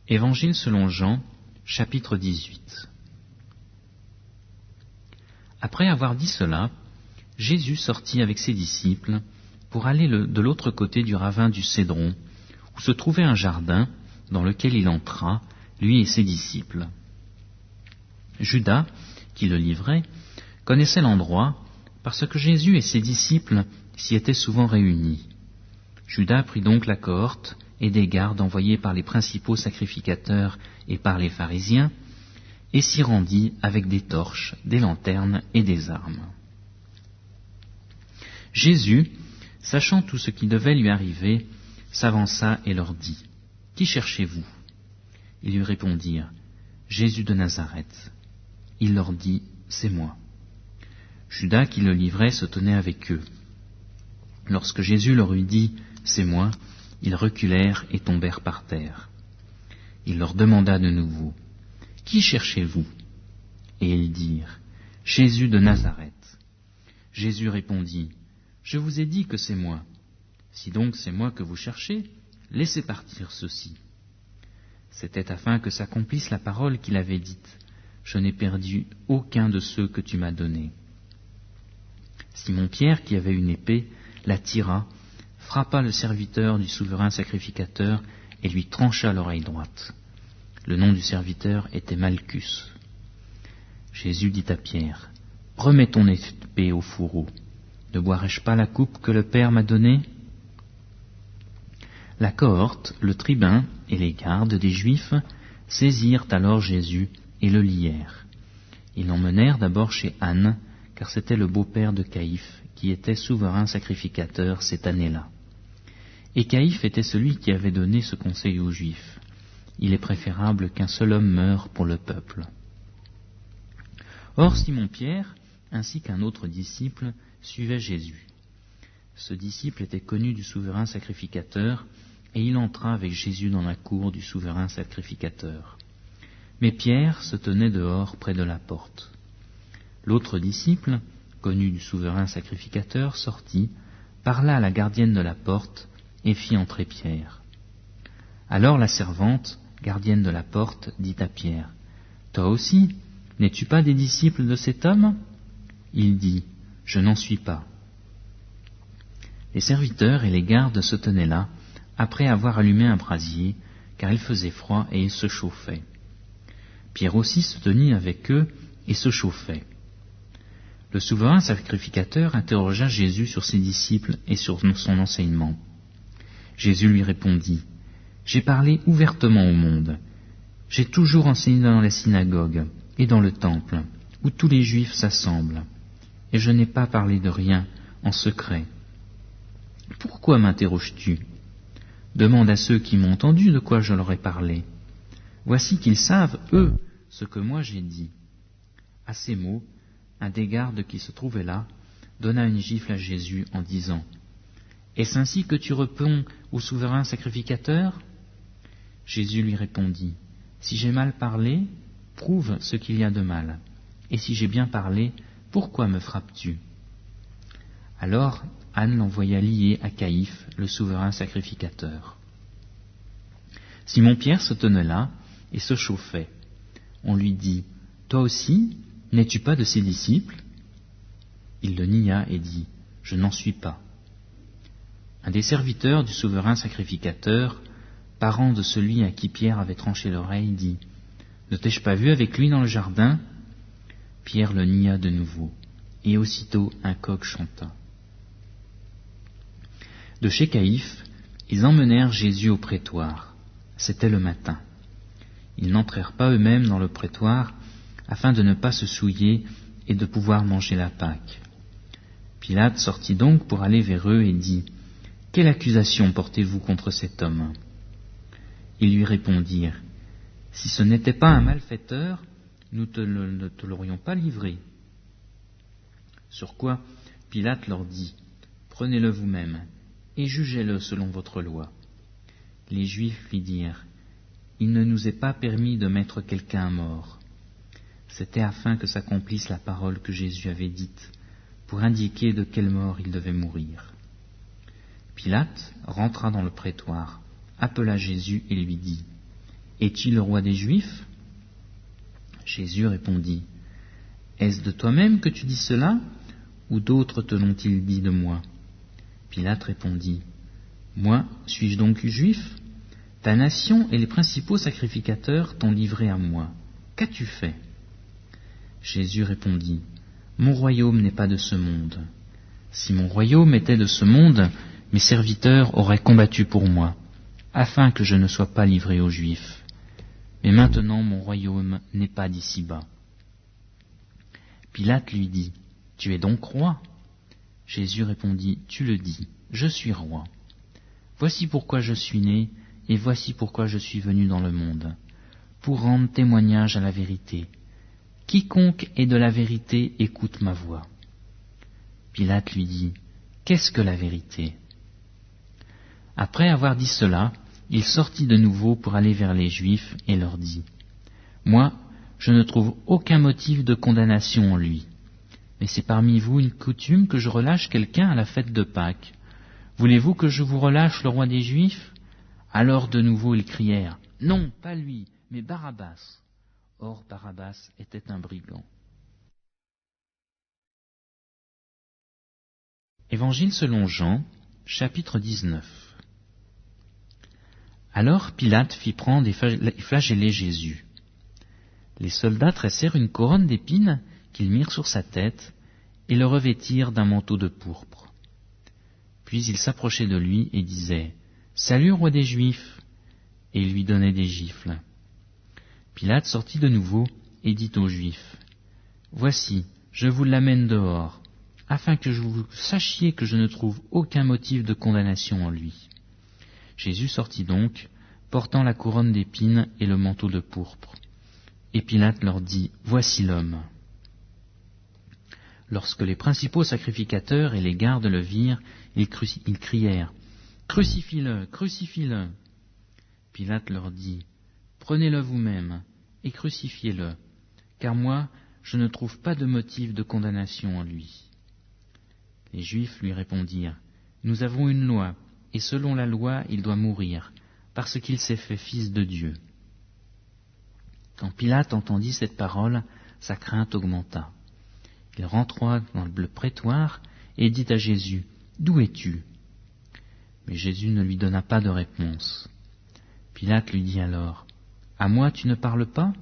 Évangile selon Jean, chapitre 18. Après avoir dit cela, Jésus sortit avec ses disciples pour aller de l'autre côté du ravin du Cédron, où se trouvait un jardin dans lequel il entra, lui et ses disciples. Judas, qui le livrait, connaissait l'endroit parce que Jésus et ses disciples s'y étaient souvent réunis. Judas prit donc la cohorte et des gardes envoyés par les principaux sacrificateurs et par les pharisiens, et s'y rendit avec des torches, des lanternes et des armes. Jésus, sachant tout ce qui devait lui arriver, s'avança et leur dit : « Qui cherchez-vous » Ils lui répondirent : « Jésus de Nazareth. » Il leur dit : « C'est moi. » Judas, qui le livrait, se tenait avec eux. Lorsque Jésus leur eut dit : « C'est moi », ils reculèrent et tombèrent par terre. Il leur demanda de nouveau : « Qui cherchez-vous » Et ils dirent : « Jésus de Nazareth. » Jésus répondit : « Je vous ai dit que c'est moi. Si donc c'est moi que vous cherchez, laissez partir ceux-ci. » C'était afin que s'accomplisse la parole qu'il avait dite : « Je n'ai perdu aucun de ceux que tu m'as donnés. » Simon-Pierre, qui avait une épée, la tira, frappa le serviteur du souverain sacrificateur et lui trancha l'oreille droite. Le nom du serviteur était Malchus. Jésus dit à Pierre : « Remets ton épée au fourreau. Ne boirai-je pas la coupe que le Père m'a donnée ?» La cohorte, le tribun et les gardes des Juifs saisirent alors Jésus et le lièrent. Ils l'emmenèrent d'abord chez Anne, car c'était le beau-père de Caïphe, qui était souverain sacrificateur cette année-là. Et Caïphe était celui qui avait donné ce conseil aux Juifs : il est préférable qu'un seul homme meure pour le peuple. Or Simon-Pierre, ainsi qu'un autre disciple, suivait Jésus. Ce disciple était connu du souverain sacrificateur, et il entra avec Jésus dans la cour du souverain sacrificateur. Mais Pierre se tenait dehors près de la porte. L'autre disciple, connu du souverain sacrificateur, sortit, parla à la gardienne de la porte et fit entrer Pierre. Alors la servante, gardienne de la porte, dit à Pierre : « Toi aussi, n'es-tu pas des disciples de cet homme ?» Il dit : « Je n'en suis pas. » Les serviteurs et les gardes se tenaient là, après avoir allumé un brasier, car il faisait froid et ils se chauffaient. Pierre aussi se tenait avec eux et se chauffait. Le souverain sacrificateur interrogea Jésus sur ses disciples et sur son enseignement. Jésus lui répondit : « J'ai parlé ouvertement au monde. J'ai toujours enseigné dans la synagogue et dans le temple, où tous les Juifs s'assemblent, et je n'ai pas parlé de rien en secret. Pourquoi m'interroges-tu ? Demande à ceux qui m'ont entendu de quoi je leur ai parlé. Voici qu'ils savent, eux, ce que moi j'ai dit. » À ces mots, un des gardes qui se trouvait là donna une gifle à Jésus en disant : « Est-ce ainsi que tu réponds au souverain sacrificateur ?» Jésus lui répondit : « Si j'ai mal parlé, prouve ce qu'il y a de mal. Et si j'ai bien parlé, pourquoi me frappes-tu » Alors Anne l'envoya lié à Caïphe, le souverain sacrificateur. Simon-Pierre se tenait là et se chauffait. On lui dit : « Toi aussi, n'es-tu pas de ses disciples ?» Il le nia et dit : « Je n'en suis pas. » Un des serviteurs du souverain sacrificateur, parent de celui à qui Pierre avait tranché l'oreille, dit : « Ne t'ai-je pas vu avec lui dans le jardin ?» Pierre le nia de nouveau, et aussitôt un coq chanta. De chez Caïphe, ils emmenèrent Jésus au prétoire. C'était le matin. Ils n'entrèrent pas eux-mêmes dans le prétoire, afin de ne pas se souiller et de pouvoir manger la Pâque. Pilate sortit donc pour aller vers eux et dit : « Quelle accusation portez-vous contre cet homme ?» Ils lui répondirent : « Si ce n'était pas un malfaiteur, nous ne te l'aurions pas livré. » Sur quoi Pilate leur dit : « Prenez-le vous-même et jugez-le selon votre loi. » Les Juifs lui dirent : « Il ne nous est pas permis de mettre quelqu'un à mort. » C'était afin que s'accomplisse la parole que Jésus avait dite, pour indiquer de quelle mort il devait mourir. Pilate rentra dans le prétoire, appela Jésus et lui dit : Es-tu le roi des Juifs ? Jésus répondit, Est-ce de toi-même que tu dis cela, ou d'autres te l'ont-ils dit de moi ? Pilate répondit, Moi, suis-je donc juif ? Ta nation et les principaux sacrificateurs t'ont livré à moi. Qu'as-tu fait ? Jésus répondit, Mon royaume n'est pas de ce monde. Si mon royaume était de ce monde, mes serviteurs auraient combattu pour moi, afin que je ne sois pas livré aux Juifs. Mais maintenant mon royaume n'est pas d'ici-bas. Pilate lui dit, Tu es donc roi ? Jésus répondit, Tu le dis, je suis roi. Voici pourquoi je suis né, et voici pourquoi je suis venu dans le monde, pour rendre témoignage à la vérité. Quiconque est de la vérité écoute ma voix. Pilate lui dit, Qu'est-ce que la vérité ? Après avoir dit cela, il sortit de nouveau pour aller vers les Juifs et leur dit, Moi, je ne trouve aucun motif de condamnation en lui. Mais c'est parmi vous une coutume que je relâche quelqu'un à la fête de Pâques. Voulez-vous que je vous relâche le roi des Juifs ? Alors de nouveau ils crièrent, Non, pas lui, mais Barabbas. Or Barabbas était un brigand. Évangile selon Jean, chapitre 19. Alors Pilate fit prendre et flageller Jésus. Les soldats tressèrent une couronne d'épines qu'ils mirent sur sa tête et le revêtirent d'un manteau de pourpre. Puis ils s'approchaient de lui et disaient, Salut, roi des Juifs, et ils lui donnaient des gifles. Pilate sortit de nouveau et dit aux Juifs, Voici, je vous l'amène dehors, afin que vous sachiez que je ne trouve aucun motif de condamnation en lui. Jésus sortit donc, portant la couronne d'épines et le manteau de pourpre. Et Pilate leur dit, Voici l'homme. Lorsque les principaux sacrificateurs et les gardes le virent, ils crièrent, Crucifie-le, crucifie-le. Pilate leur dit, Prenez-le vous-même et crucifiez-le, car moi, je ne trouve pas de motif de condamnation en lui. Les Juifs lui répondirent, Nous avons une loi, et selon la loi, il doit mourir, parce qu'il s'est fait fils de Dieu. Quand Pilate entendit cette parole, sa crainte augmenta. Il rentra dans le prétoire et dit à Jésus, D'où es-tu ? Mais Jésus ne lui donna pas de réponse. Pilate lui dit alors, À moi tu ne parles pas ?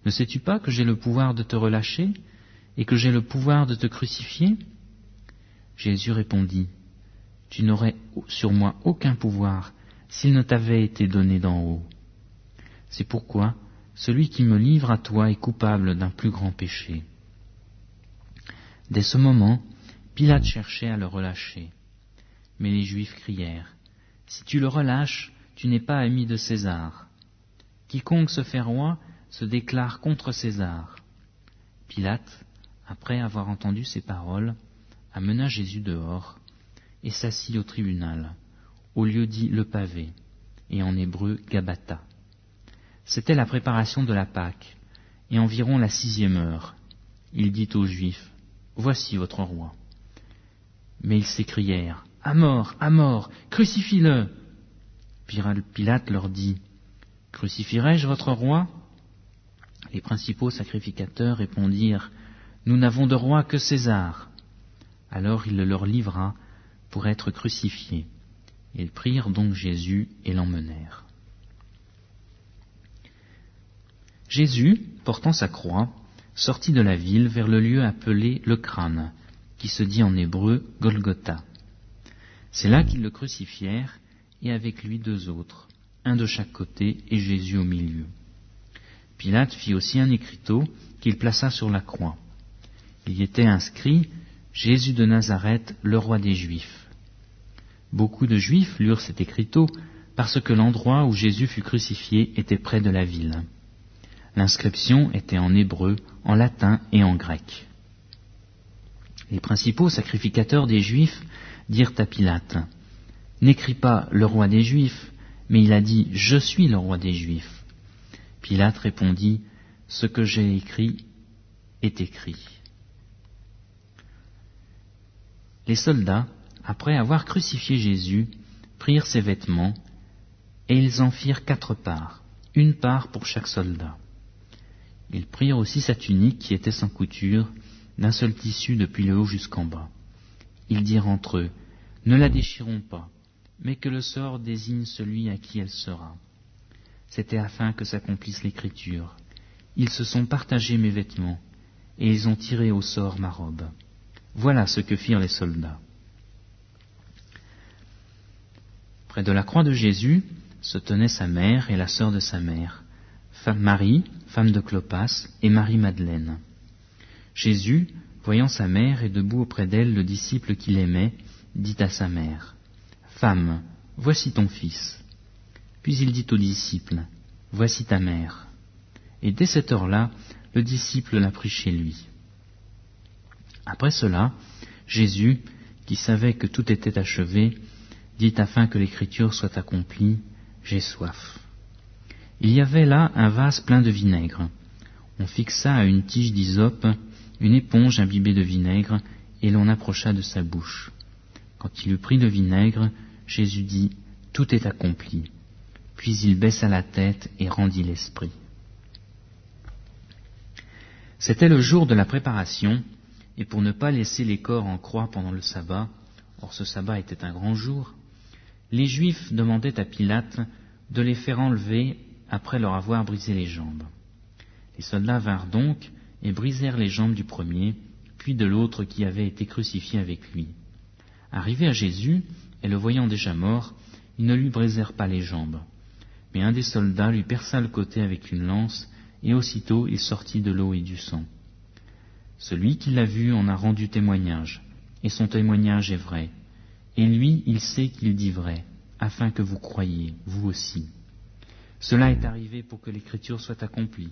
Ne sais-tu pas que j'ai le pouvoir de te relâcher et que j'ai le pouvoir de te crucifier ? Jésus répondit, Tu n'aurais sur moi aucun pouvoir s'il ne t'avait été donné d'en haut. C'est pourquoi celui qui me livre à toi est coupable d'un plus grand péché. Dès ce moment, Pilate cherchait à le relâcher. Mais les Juifs crièrent, Si tu le relâches, tu n'es pas ami de César. Quiconque se fait roi se déclare contre César. Pilate, après avoir entendu ces paroles, amena Jésus dehors et s'assit au tribunal, au lieu dit le pavé, et en hébreu Gabata. C'était la préparation de la Pâque, et environ la 6e heure. Il dit aux Juifs, Voici votre roi. Mais ils s'écrièrent, À mort, crucifie-le. Pilate leur dit, Crucifierai-je votre roi ? Les principaux sacrificateurs répondirent, Nous n'avons de roi que César. Alors il le leur livra pour être crucifié. Ils prirent donc Jésus et l'emmenèrent. Jésus, portant sa croix, sortit de la ville vers le lieu appelé le crâne, qui se dit en hébreu Golgotha. C'est là qu'ils le crucifièrent, et avec lui 2 autres, un de chaque côté et Jésus au milieu. Pilate fit aussi un écriteau qu'il plaça sur la croix. Il y était inscrit « Jésus de Nazareth, le roi des Juifs ». Beaucoup de Juifs lurent cet écriteau parce que l'endroit où Jésus fut crucifié était près de la ville. L'inscription était en hébreu, en latin et en grec. Les principaux sacrificateurs des Juifs dirent à Pilate, « N'écris pas le roi des Juifs, mais il a dit « Je suis le roi des Juifs ». Pilate répondit, « Ce que j'ai écrit est écrit ». Les soldats, après avoir crucifié Jésus, prirent ses vêtements, et ils en firent 4 parts, une part pour chaque soldat. Ils prirent aussi sa tunique qui était sans couture, d'un seul tissu depuis le haut jusqu'en bas. Ils dirent entre eux, « Ne la déchirons pas, mais que le sort désigne celui à qui elle sera. » C'était afin que s'accomplisse l'Écriture. Ils se sont partagés mes vêtements, et ils ont tiré au sort ma robe. Voilà ce que firent les soldats. Près de la croix de Jésus se tenaient sa mère et la sœur de sa mère, Marie, femme de Clopas, et Marie-Madeleine. Jésus, voyant sa mère et debout auprès d'elle le disciple qu'il aimait, dit à sa mère, « Femme, voici ton fils. » Puis il dit au disciple, « Voici ta mère. » Et dès cette heure-là, le disciple la prit chez lui. Après cela, Jésus, qui savait que tout était achevé, dit afin que l'Écriture soit accomplie, « J'ai soif. » Il y avait là un vase plein de vinaigre. On fixa à une tige d'hysope une éponge imbibée de vinaigre, et l'on approcha de sa bouche. Quand il eut pris le vinaigre, Jésus dit, « Tout est accompli. » Puis il baissa la tête et rendit l'esprit. C'était le jour de la préparation, et pour ne pas laisser les corps en croix pendant le sabbat, or ce sabbat était un grand jour, les Juifs demandaient à Pilate de les faire enlever après leur avoir brisé les jambes. Les soldats vinrent donc et brisèrent les jambes du premier, puis de l'autre qui avait été crucifié avec lui. Arrivés à Jésus, et le voyant déjà mort, ils ne lui brisèrent pas les jambes. Mais un des soldats lui perça le côté avec une lance, et aussitôt il sortit de l'eau et du sang. Celui qui l'a vu en a rendu témoignage, et son témoignage est vrai. Et lui, il sait qu'il dit vrai, afin que vous croyiez, vous aussi. Cela est arrivé pour que l'Écriture soit accomplie.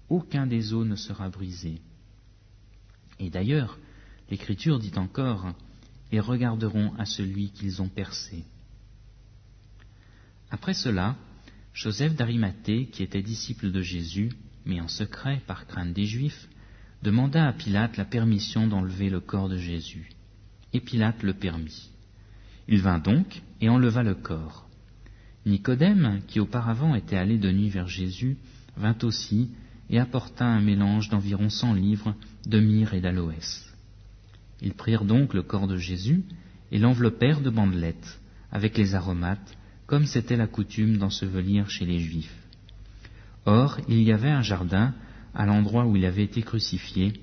Aucun des os ne sera brisé. Et d'ailleurs, l'Écriture dit encore, « Et regarderont à celui qu'ils ont percé. » Après cela, Joseph d'Arimathée, qui était disciple de Jésus, mais en secret par crainte des Juifs, demanda à Pilate la permission d'enlever le corps de Jésus. Et Pilate le permit. Il vint donc et enleva le corps. Nicodème, qui auparavant était allé de nuit vers Jésus, vint aussi et apporta un mélange d'environ 100 livres de myrrhe et d'aloès. Ils prirent donc le corps de Jésus et l'enveloppèrent de bandelettes, avec les aromates, comme c'était la coutume d'ensevelir chez les Juifs. Or, il y avait un jardin à l'endroit où il avait été crucifié,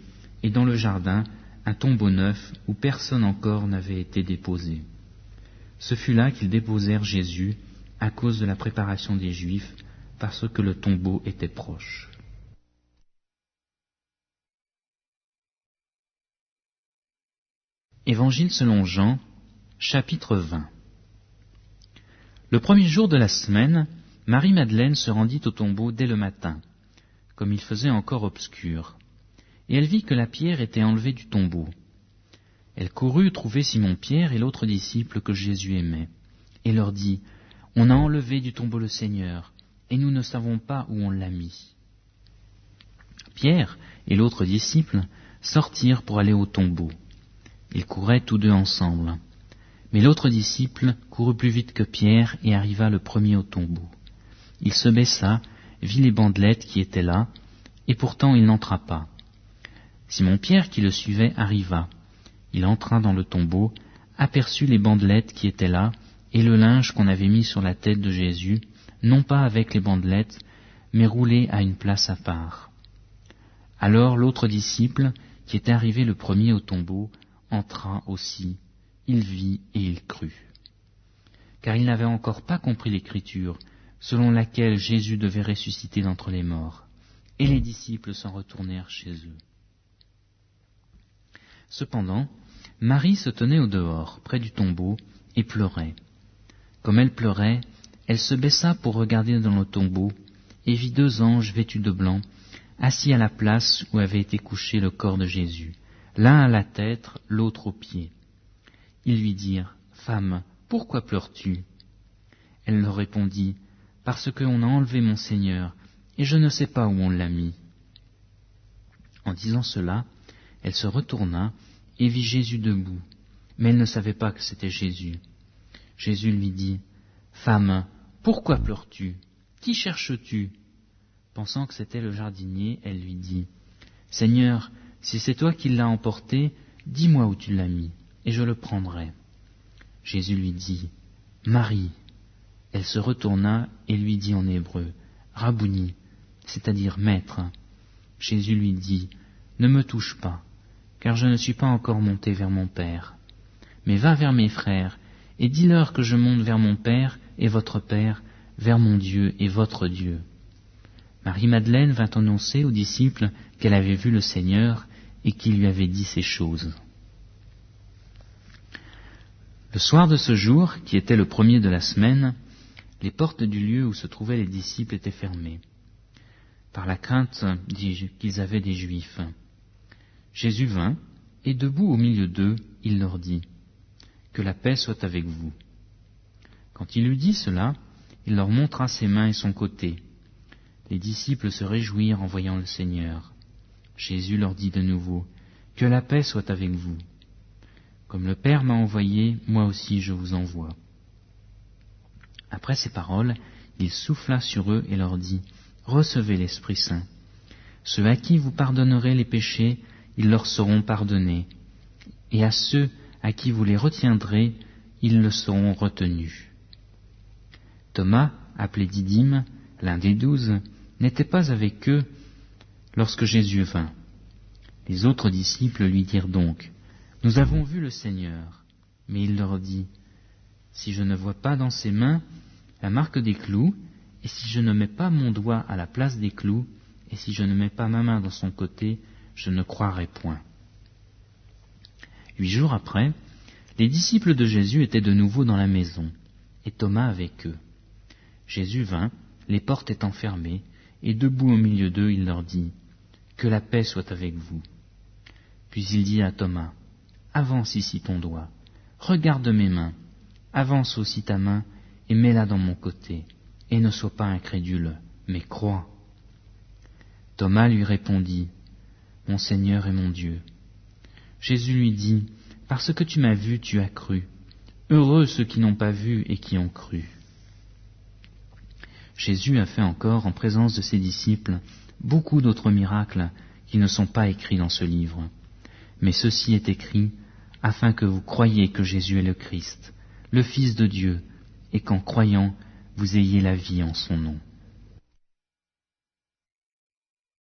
et dans le jardin, un tombeau neuf où personne encore n'avait été déposé. Ce fut là qu'ils déposèrent Jésus à cause de la préparation des Juifs, parce que le tombeau était proche. Évangile selon Jean, chapitre 20. Le premier jour de la semaine, Marie-Madeleine se rendit au tombeau dès le matin, comme il faisait encore obscur, et elle vit que la pierre était enlevée du tombeau. Elle courut trouver Simon-Pierre et l'autre disciple que Jésus aimait, et leur dit, « On a enlevé du tombeau le Seigneur, et nous ne savons pas où on l'a mis. » Pierre et l'autre disciple sortirent pour aller au tombeau. Ils couraient tous deux ensemble. Mais l'autre disciple courut plus vite que Pierre et arriva le premier au tombeau. Il se baissa, vit les bandelettes qui étaient là, et pourtant il n'entra pas. Simon-Pierre qui le suivait arriva. Il entra dans le tombeau, aperçut les bandelettes qui étaient là, et le linge qu'on avait mis sur la tête de Jésus, non pas avec les bandelettes, mais roulé à une place à part. Alors l'autre disciple, qui était arrivé le premier au tombeau, entra aussi. Il vit et il crut. Car il n'avait encore pas compris l'Écriture, selon laquelle Jésus devait ressusciter d'entre les morts. Et les disciples s'en retournèrent chez eux. Cependant, Marie se tenait au dehors, près du tombeau, et pleurait. Comme elle pleurait, elle se baissa pour regarder dans le tombeau, et vit 2 anges vêtus de blanc, assis à la place où avait été couché le corps de Jésus, l'un à la tête, l'autre aux pieds. Ils lui dirent, « Femme, pourquoi pleures-tu » Elle leur répondit, « Parce qu'on a enlevé mon Seigneur, et je ne sais pas où on l'a mis. » En disant cela, elle se retourna et vit Jésus debout, mais elle ne savait pas que c'était Jésus. Jésus lui dit, « Femme, pourquoi pleures-tu ? « Qui cherches-tu » Pensant que c'était le jardinier, elle lui dit, « Seigneur, si c'est toi qui l'as emporté, dis-moi où tu l'as mis, et je le prendrai. » Jésus lui dit, « Marie !» Elle se retourna et lui dit en hébreu, « Rabouni !» c'est-à-dire « Maître !» Jésus lui dit, « Ne me touche pas, car je ne suis pas encore monté vers mon Père. Mais va vers mes frères, et dis-leur que je monte vers mon Père et votre Père, vers mon Dieu et votre Dieu. » Marie-Madeleine vint annoncer aux disciples qu'elle avait vu le Seigneur et qu'il lui avait dit ces choses. Le soir de ce jour, qui était le premier de la semaine, les portes du lieu où se trouvaient les disciples étaient fermées, par la crainte qu'ils avaient des Juifs. Jésus vint, et debout au milieu d'eux, il leur dit, « Que la paix soit avec vous. » Quand il eut dit cela, il leur montra ses mains et son côté. Les disciples se réjouirent en voyant le Seigneur. Jésus leur dit de nouveau, « Que la paix soit avec vous. Comme le Père m'a envoyé, moi aussi je vous envoie. » Après ces paroles, il souffla sur eux et leur dit, « Recevez l'Esprit Saint. Ceux à qui vous pardonnerez les péchés, ils leur seront pardonnés, et à ceux à qui vous les retiendrez, ils le seront retenus. » Thomas, appelé Didyme, l'un des 12, n'était pas avec eux lorsque Jésus vint. Les autres disciples lui dirent donc, « Nous avons vu le Seigneur. » Mais il leur dit, « Si je ne vois pas dans ses mains la marque des clous, et si je ne mets pas mon doigt à la place des clous, et si je ne mets pas ma main dans son côté, je ne croirai point. » 8 jours après, les disciples de Jésus étaient de nouveau dans la maison, et Thomas avec eux. Jésus vint, les portes étant fermées, et debout au milieu d'eux, il leur dit, « Que la paix soit avec vous. » Puis il dit à Thomas, « Avance ici ton doigt, regarde mes mains, avance aussi ta main, et mets-la dans mon côté, et ne sois pas incrédule, mais crois. » Thomas lui répondit, « Mon Seigneur et mon Dieu. » Jésus lui dit, « Parce que tu m'as vu, tu as cru. Heureux ceux qui n'ont pas vu et qui ont cru. » Jésus a fait encore, en présence de ses disciples, beaucoup d'autres miracles qui ne sont pas écrits dans ce livre. Mais ceci est écrit afin que vous croyiez que Jésus est le Christ, le Fils de Dieu, et qu'en croyant, vous ayez la vie en son nom.